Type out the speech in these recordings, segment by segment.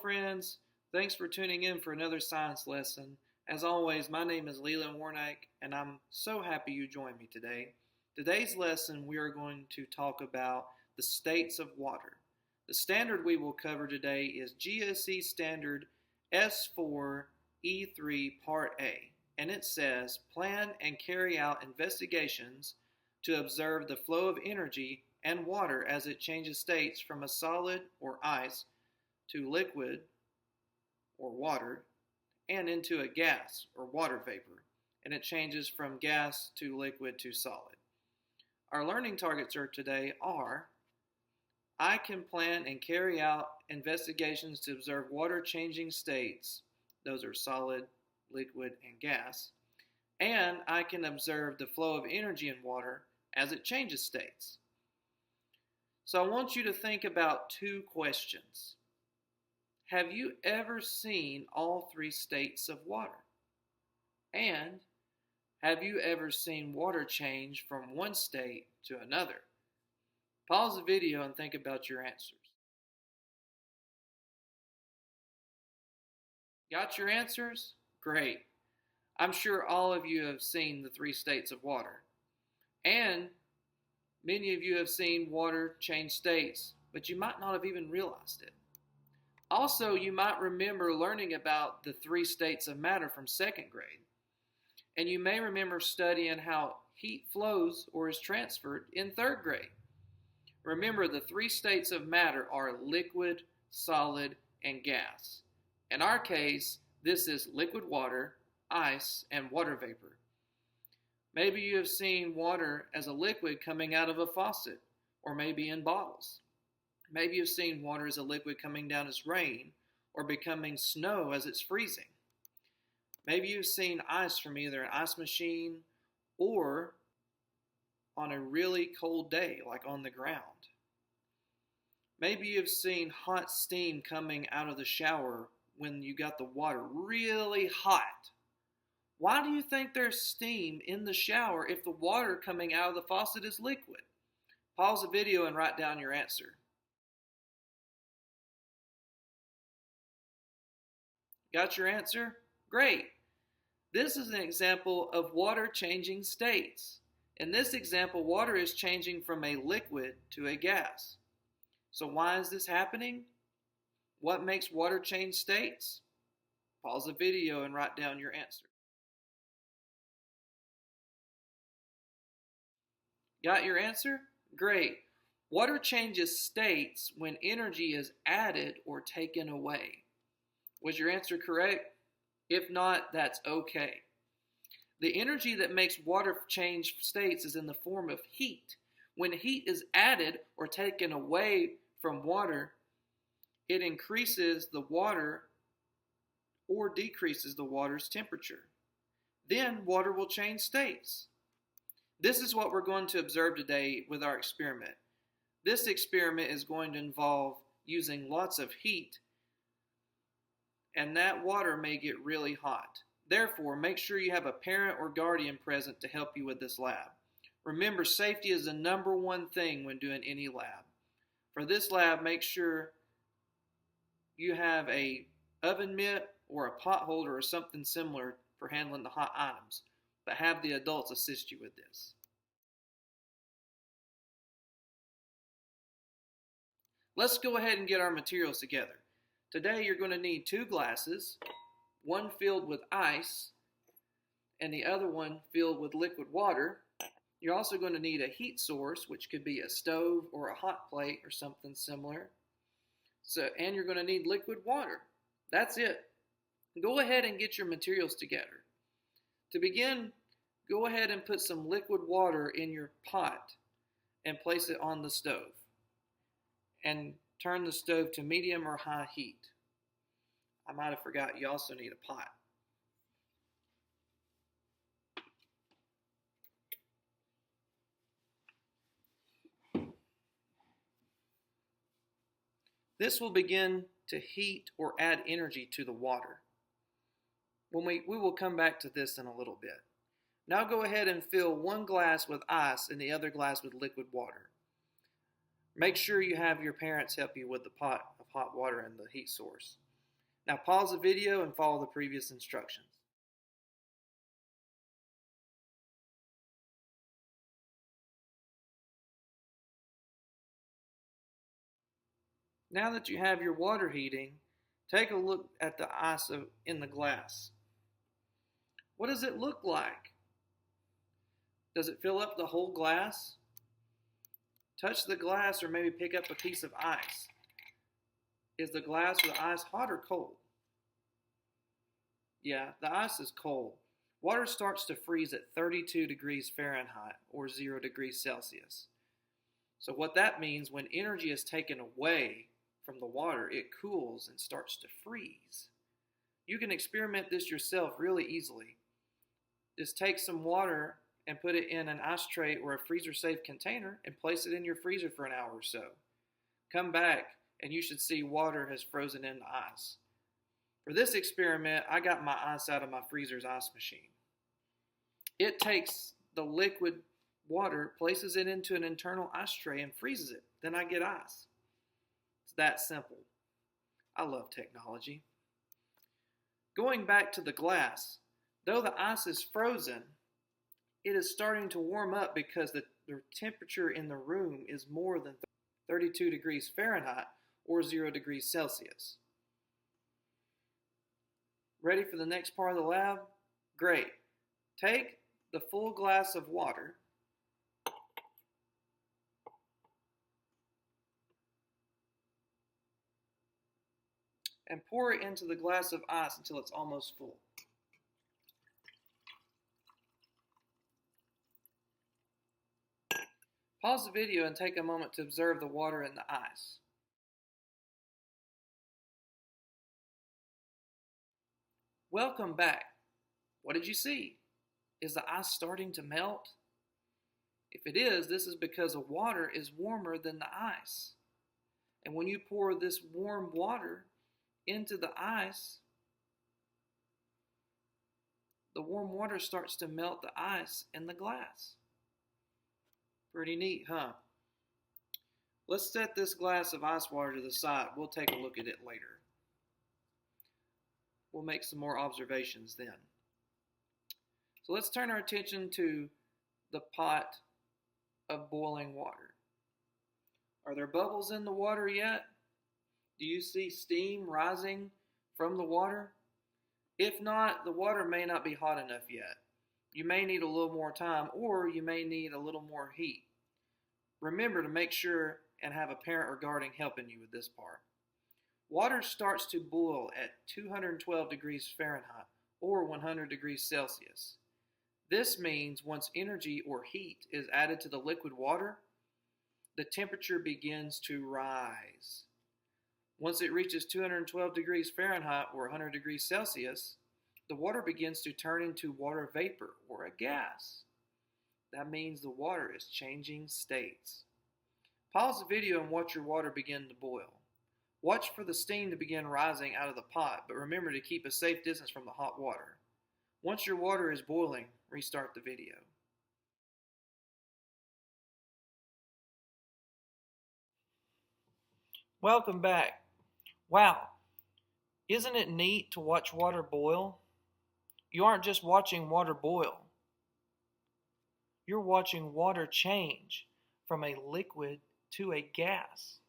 friends. Thanks for tuning in for another science lesson. As always, my name is Leland Warnack, and I'm so happy you joined me today. Today's lesson, we are going to talk about the states of water. The standard we will cover today is GSE Standard S4E3 Part A, and it says, plan and carry out investigations to observe the flow of energy and water as it changes states from a solid or ice to liquid or water and into a gas or water vapor, and it changes from gas to liquid to solid. Our learning targets today are: I can plan and carry out investigations to observe water changing states, those are solid, liquid, and gas, and I can observe the flow of energy in water as it changes states. So I want you to think about two questions. Have you ever seen all three states of water? And have you ever seen water change from one state to another? Pause the video and think about your answers. Got your answers? Great. I'm sure all of you have seen the three states of water. And many of you have seen water change states, but you might not have even realized it. Also, you might remember learning about the three states of matter from second grade. And you may remember studying how heat flows or is transferred in third grade. Remember, the three states of matter are liquid, solid, and gas. In our case, this is liquid water, ice, and water vapor. Maybe you have seen water as a liquid coming out of a faucet, or maybe in bottles. Maybe you've seen water as a liquid coming down as rain, or becoming snow as it's freezing. Maybe you've seen ice from either an ice machine or on a really cold day, like on the ground. Maybe you've seen hot steam coming out of the shower when you got the water really hot. Why do you think there's steam in the shower if the water coming out of the faucet is liquid? Pause the video and write down your answer. Got your answer? Great. This is an example of water changing states. In this example, water is changing from a liquid to a gas. So why is this happening? What makes water change states? Pause the video and write down your answer. Got your answer? Great. Water changes states when energy is added or taken away. Was your answer correct? If not, that's okay. The energy that makes water change states is in the form of heat. When heat is added or taken away from water, it increases the water or decreases the water's temperature. Then water will change states. This is what we're going to observe today with our experiment. This experiment is going to involve using lots of heat, and that water may get really hot. Therefore, make sure you have a parent or guardian present to help you with this lab. Remember, safety is the number one thing when doing any lab. For this lab, make sure you have a oven mitt or a pot holder or something similar for handling the hot items, but have the adults assist you with this. Let's go ahead and get our materials together. Today you're going to need 2 glasses, one filled with ice and the other one filled with liquid water. You're also going to need a heat source, which could be a stove or a hot plate or something similar. And you're going to need liquid water. That's it. Go ahead and get your materials together. To begin, go ahead and put some liquid water in your pot and place it on the stove. And turn the stove to medium or high heat. I might have forgot you also need a pot. This will begin to heat or add energy to the water. We will come back to this in a little bit. Now go ahead and fill one glass with ice and the other glass with liquid water. Make sure you have your parents help you with the pot of hot water and the heat source. Now pause the video and follow the previous instructions. Now that you have your water heating, take a look at the ice in the glass. What does it look like? Does it fill up the whole glass? Touch the glass or maybe pick up a piece of ice. Is the glass or the ice hot or cold? Yeah, the ice is cold. Water starts to freeze at 32 degrees Fahrenheit or 0 degrees Celsius. So what that means, when energy is taken away from the water, it cools and starts to freeze. You can experiment this yourself really easily. Just take some water and put it in an ice tray or a freezer-safe container and place it in your freezer for an hour or so. Come back and you should see water has frozen into ice. For this experiment, I got my ice out of my freezer's ice machine. It takes the liquid water, places it into an internal ice tray and freezes it. Then I get ice. It's that simple. I love technology. Going back to the glass, though the ice is frozen, it is starting to warm up because the temperature in the room is more than 32 degrees Fahrenheit or 0 degrees Celsius. Ready for the next part of the lab? Great. Take the full glass of water and pour it into the glass of ice until it's almost full. Pause the video and take a moment to observe the water and the ice. Welcome back. What did you see? Is the ice starting to melt? If it is, this is because the water is warmer than the ice. And when you pour this warm water into the ice, the warm water starts to melt the ice in the glass. Pretty neat, huh? Let's set this glass of ice water to the side. We'll take a look at it later. We'll make some more observations then. So let's turn our attention to the pot of boiling water. Are there bubbles in the water yet? Do you see steam rising from the water? If not, the water may not be hot enough yet. You may need a little more time, or you may need a little more heat. Remember to make sure and have a parent or guardian helping you with this part. Water starts to boil at 212 degrees Fahrenheit or 100 degrees Celsius. This means once energy or heat is added to the liquid water, the temperature begins to rise. Once it reaches 212 degrees Fahrenheit or 100 degrees Celsius, the water begins to turn into water vapor or a gas. That means the water is changing states. Pause the video and watch your water begin to boil. Watch for the steam to begin rising out of the pot, but remember to keep a safe distance from the hot water. Once your water is boiling, restart the video. Welcome back. Wow, isn't it neat to watch water boil? You aren't just watching water boil. You're watching water change from a liquid to a gas.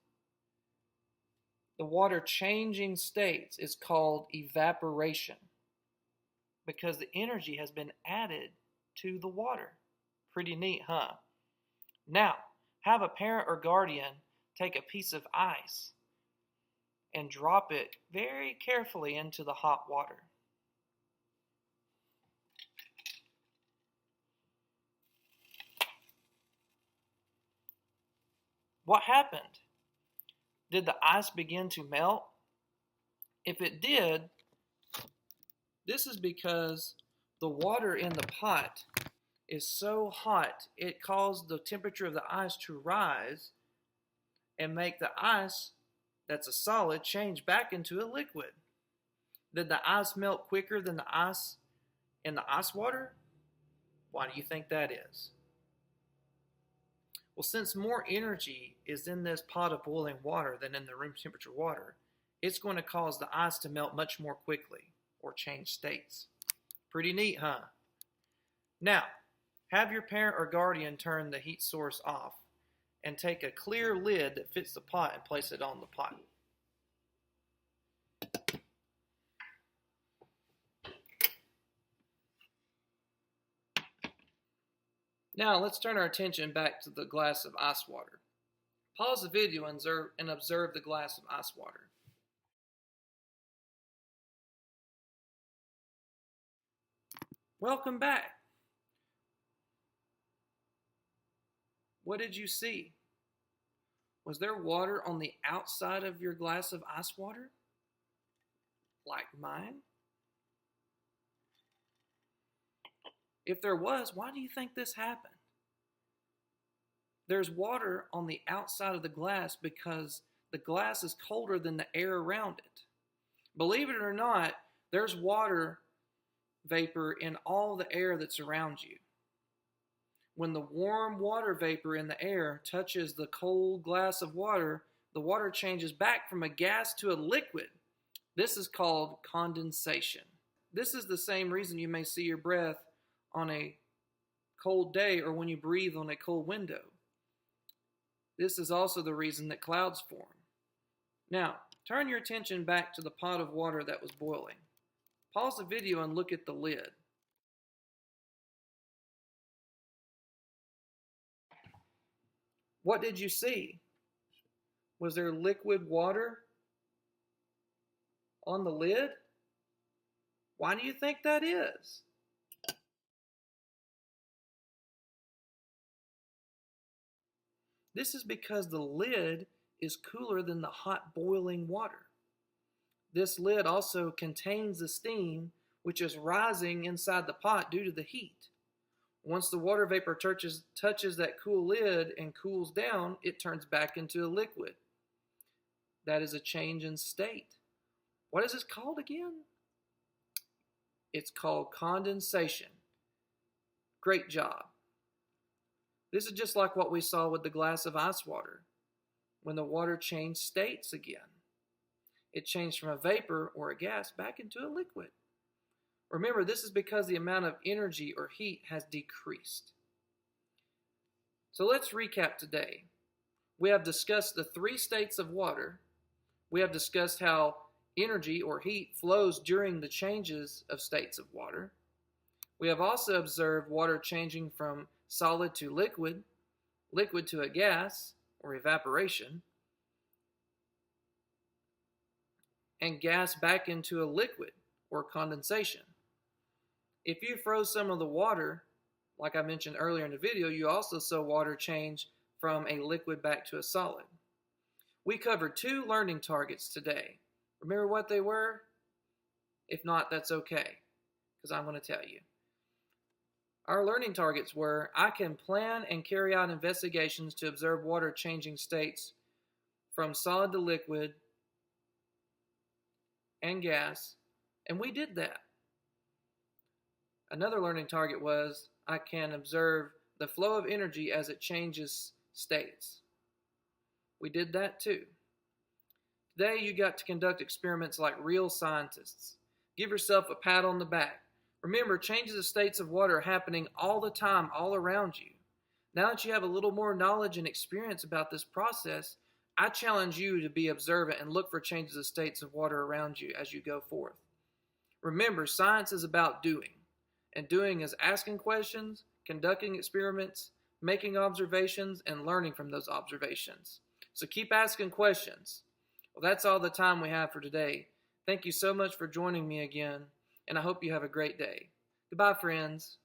The water changing states is called evaporation because the energy has been added to the water. Pretty neat, huh? Now, have a parent or guardian take a piece of ice and drop it very carefully into the hot water. What happened? Did the ice begin to melt? If it did, this is because the water in the pot is so hot, it caused the temperature of the ice to rise and make the ice that's a solid change back into a liquid. Did the ice melt quicker than the ice in the ice water? Why do you think that is? Well, since more energy is in this pot of boiling water than in the room temperature water, it's going to cause the ice to melt much more quickly or change states. Pretty neat, huh? Now, have your parent or guardian turn the heat source off and take a clear lid that fits the pot and place it on the pot. Now, let's turn our attention back to the glass of ice water. Pause the video and observe the glass of ice water. Welcome back. What did you see? Was there water on the outside of your glass of ice water? Like mine? If there was, why do you think this happened? There's water on the outside of the glass because the glass is colder than the air around it. Believe it or not, there's water vapor in all the air that's around you. When the warm water vapor in the air touches the cold glass of water, the water changes back from a gas to a liquid. This is called condensation. This is the same reason you may see your breath on a cold day or when you breathe on a cold window. This is also the reason that clouds form. Now, turn your attention back to the pot of water that was boiling. Pause the video and look at the lid. What did you see? Was there liquid water on the lid? Why do you think that is? This is because the lid is cooler than the hot boiling water. This lid also contains the steam which is rising inside the pot due to the heat. Once the water vapor touches that cool lid and cools down, it turns back into a liquid. That is a change in state. What is this called again? It's called condensation. Great job. This is just like what we saw with the glass of ice water, when the water changed states again. It changed from a vapor or a gas back into a liquid. Remember, this is because the amount of energy or heat has decreased. So let's recap today. We have discussed the 3 states of water. We have discussed how energy or heat flows during the changes of states of water. We have also observed water changing from solid to liquid, liquid to a gas, or evaporation, and gas back into a liquid, or condensation. If you froze some of the water, like I mentioned earlier in the video, you also saw water change from a liquid back to a solid. We covered 2 learning targets today. Remember what they were? If not, that's okay, because I'm going to tell you. Our learning targets were, I can plan and carry out investigations to observe water changing states from solid to liquid and gas, and we did that. Another learning target was, I can observe the flow of energy as it changes states. We did that too. Today you got to conduct experiments like real scientists. Give yourself a pat on the back. Remember, changes of states of water are happening all the time, all around you. Now that you have a little more knowledge and experience about this process, I challenge you to be observant and look for changes of states of water around you as you go forth. Remember, science is about doing. And doing is asking questions, conducting experiments, making observations, and learning from those observations. So keep asking questions. Well, that's all the time we have for today. Thank you so much for joining me again, and I hope you have a great day. Goodbye, friends.